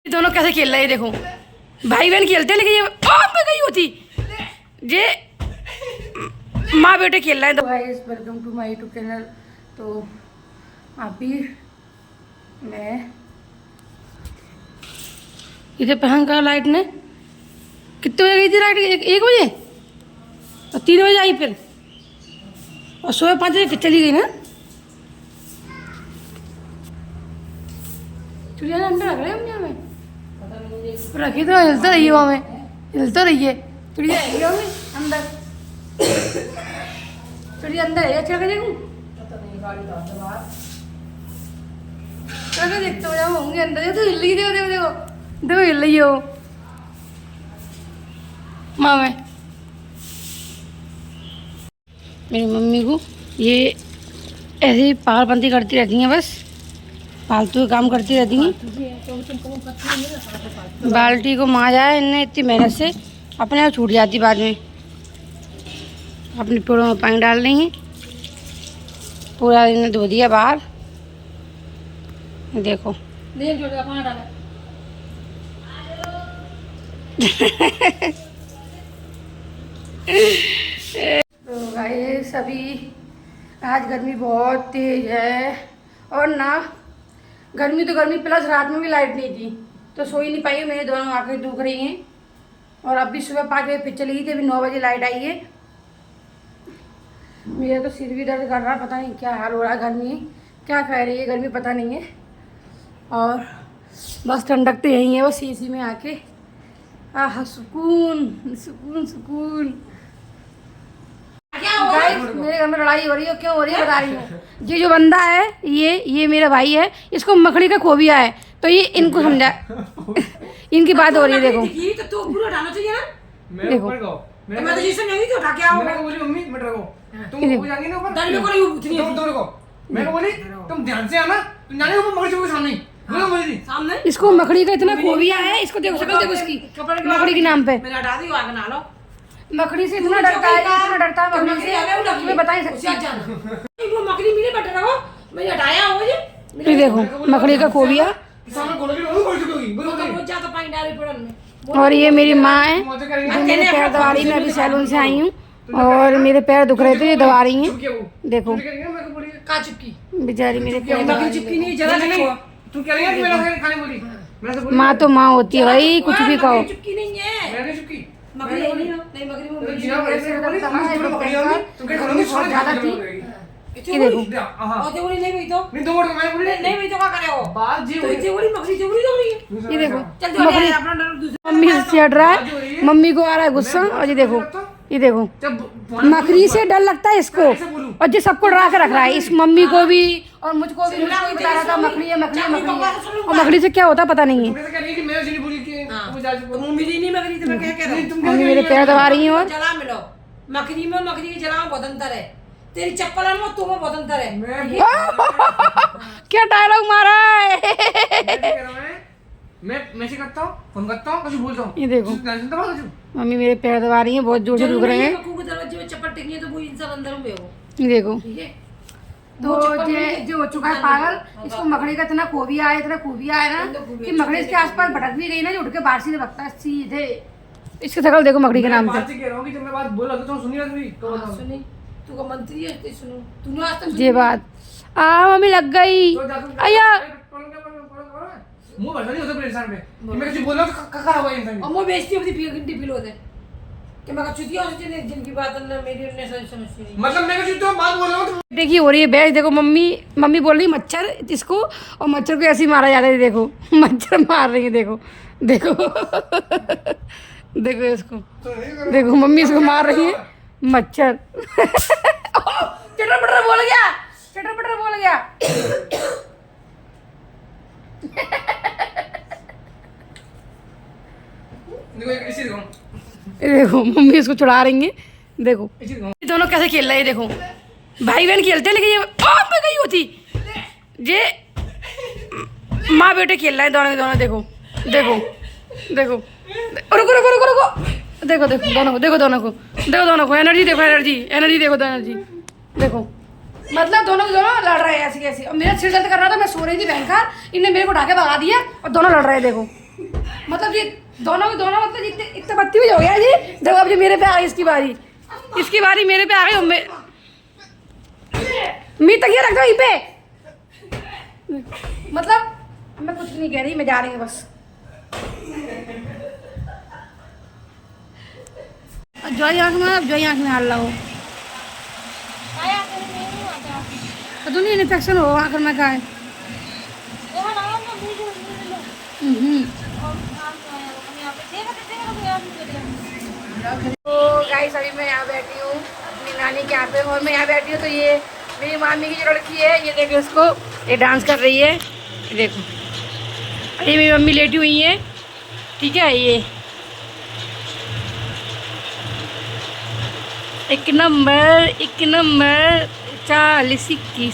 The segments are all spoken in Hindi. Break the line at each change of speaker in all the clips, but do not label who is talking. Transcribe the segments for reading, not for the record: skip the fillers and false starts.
दोनों कैसे खेल रहे हैं देखो, भाई बहन खेलते हैं लेकिन ये पे गई होती ये माँ बेटे खेल रहे हैं। Guys welcome to my YouTube channel. तो अभी मैं इधर पहन का लाइट ने कितने बजे गई थी लाइट? एक बजे और 3 बजे आई फिर, और सुबह 5 बजे फिर चली गई ना। चिड़िया अंडा रख रहे हैं हमें रखी तो हिलता रही है, हमें हिलता रही है चिड़िया है अंदर। चिड़िया अंदर है, चल के देखूं चल के देखते हो जाओ होंगे अंदर। तो हिल रही, देखो देखो देखो देखो हिल रही है वो माँ में। मेरी मम्मी को ये ऐसे ही पागलपंती करती रहती हैं, बस फालतू काम करती रहती हैं। बाल्टी को मांजा है इनने इतनी मेहनत से, अपने आप छूट जाती बाद में। अपने पेड़ों में पानी डाल रही हैं, पूरा इन्हें धो दिया बाहर। देखो तो गाइस अभी आज गर्मी बहुत तेज है, और ना गर्मी तो गर्मी प्लस रात में भी लाइट नहीं थी तो सो ही नहीं पाई। मेरे दोनों आंखें दुख रही हैं, और अभी सुबह 5 बजे फिर चली गई थी, अभी 9 बजे लाइट आई है। मेरा तो सिर भी दर्द कर रहा, पता नहीं क्या हाल हो रहा है। गर्मी क्या कह रही है गर्मी पता नहीं है, और बस ठंडक तो यही है बस एसी में आके। आह सुकून सुकून सुकून। मेरे घर में लड़ाई हो रही है, क्यों हो रही है बता रही हूँ। ये जो बंदा है ये मेरा भाई है, इसको मकड़ी का खोबिया है, तो ये इनको समझा इनकी बात हो रही है। देखो तो पूरा डालना चाहिए ना, देखो मैं तो जिससे नहीं तो उठा के आओ। मैं बोली मम्मी मत रखो, तुम हो जाएंगे ना ऊपर डर में कोई उतनी तुम देखो। मैं को बोली तुम ध्यान से आना, तुम जाने ऊपर मकड़ी के सामने सामने। इसको मकड़ी का इतना खोबिया है, इसको देखो शक्ल देखो इसकी, मकड़ी के नाम पे मैं हटा दी आग ना लो। मकड़ी से इतना डरता है, इतना डरता है मकड़ी से, तुम्हें बता ही सकती। वो मकड़ी मेरे बट रखो, मैं हटाया हो ये देखो मकड़ी का खोबिया। और ये मेरी माँ है जो मेरे पैर दबा रही है। मैं अभी सैलून से आई हूँ और मेरे पैर दुख रहे थे, ये दबा रही हैं। देखो बेचारी मेरे पैर माँ तो माँ होती है भाई, कुछ भी कहो। ये देखो ये देखो मम्मी से चिढ़ रहा है, मम्मी को आ रहा है गुस्सा। और ये देखो मकड़ी से डर लगता है इसको, और जो सबको डरा के रख रहा है, इस मम्मी को भी और मुझको भी बता रहा था मकड़ी है मकड़ी है मकड़ी है। और मकड़ी से क्या होता पता नहीं है। मम्मी मेरे पैर दबा रही है, और
मकड़ी में मकड़ी की जला बहुत अंतर है, तेरी चप्पल में तो बहुत अंतर है।
क्या डायलॉग मारा है।
मैं करता हूँ, फोन करता हूँ, कुछ बोलता हूँ।
ये देखो मम्मी मेरे पैर दबा रही हैं, बहुत जोर से रुक रहे हैं।
दरवाजे में चप्पल टिकनी है तो वो इंसान अंदर में हो।
ये देखो
ठीक है
तो ये जो हो चुका है पागल, इसको मकड़ी का इतना खोबिया है, इतना खूबिया है ना कि मकड़ी इसके आसपास भटक भी गई ना, जो उठ के बाहर सीधे भगता है सीधे। इसकी शक्ल देखो मकड़ी के नाम पे।
जब मैं बात बोला तो सुनी ना
सुनी तू का मंत्री है, सुनो तूने आज तक
ये बात मम्मी लग गई अया।
मुंह भर नहीं होता पूरे इंसान पे, मैं कुछ बोल रहा हूं तो खराब हो इंसान।
और मैं बेइज्जती होती फील होते कि मैं चुतिया हो जाती जिनकी बात अंदर मेरी उन्हें समझती नहीं।
मतलब मैं कुछ तो बात बोल रहा हूं।
देखिए हो रही है बहस, देखो मम्मी बोल रही मच्छर इसको, और मच्छर को ऐसे ही मारा जा रहा है। देखो मच्छर मार रही है, देखो देखो देखो इसको, देखो मम्मी इसको मार रही है मच्छर। चटर पटर बोल गया, चटर पटर बोल गया। देखो मम्मी इसको चढ़ा रही है, देखो दोनों कैसे खेल रहे हैं। देखो भाई बहन खेलते हैं लेकिन ये पे गई होती ये माँ बेटे खेल रहे हैं दोनों। देखो देखो देखो रुको रुको रुको रुको, देखो देखो दोनों को, देखो दोनों को एनर्जी देखो, एनर्जी देखो, एनर्जी देखो। मतलब दोनों लड़ रहे हैं ऐसे कैसे। और मेरा सिर दर्द कर रहा था, मैं सो रही थी भयंकर, इनने मेरे को उठा के भगा दिया और दोनों लड़ रहे हैं। देखो मतलब ये दोनों मतलब इतने बत्ती हो गया जी। देखो अब ये मेरे पे आ गई, इसकी बारी मेरे पे आ गई। मैं तक ये रख दो यहीं पे। मतलब मैं कुछ नहीं कह रही, मैं जा रही हूँ बस। जो आँख में हाल रहा हो तो नहीं इन्फेक्शन हो आँख में का है। तो गाइस अभी मैं यहाँ बैठी हूँ अपनी नानी के यहाँ पे, और मैं यहाँ बैठी हूँ तो ये मेरी मामी की जो लड़की है, ये देखो इसको, ये डांस कर रही है, ये देखो। ये मेरी मम्मी लेटी हुई है, ठीक है। ये एक नंबर 40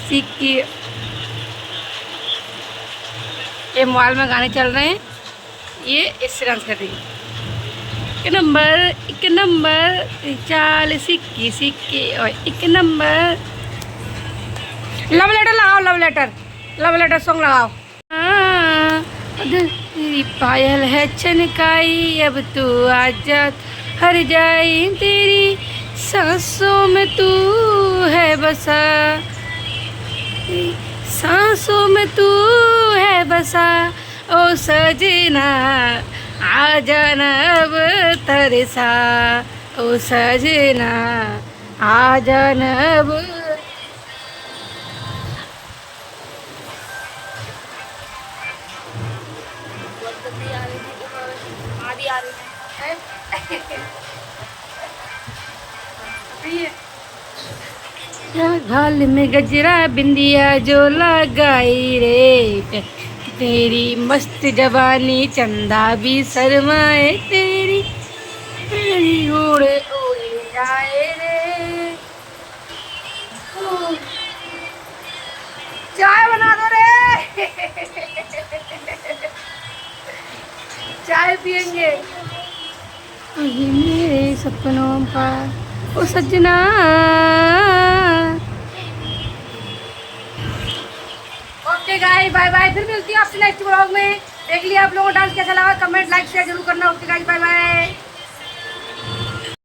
सिक्की। ये मोबाइल में गाने चल रहे हैं, ये इससे डांस कर रही है। एक नंबर 40 सिक्की और एक नंबर। लव लेटर सॉन्ग लगाओ। तेरी पायल है चनकाई, अब तू आजा हर जाए, तेरी सांसों में तू है बसा, सांसों में तू है बसा। ओ सजना आ जाना अब तरसा, ओ सजना आ जाना अब। घाल में गजरा बिंदिया जो लगाई रे, तेरी मस्त जवानी चंदा भी शर्माए, तेरी उड़े जाए रे। चाय बना दो रे। चाय पियेंगे। ये मेरे सपनों का ओ सजना। Okay guys, bye bye. फिर मिलती हूँ आपसे नेक्स्ट व्लॉग में। देख लिया आप लोगों को डांस कैसा लगा, कमेंट लाइक शेयर जरूर करना। Okay guys, bye bye.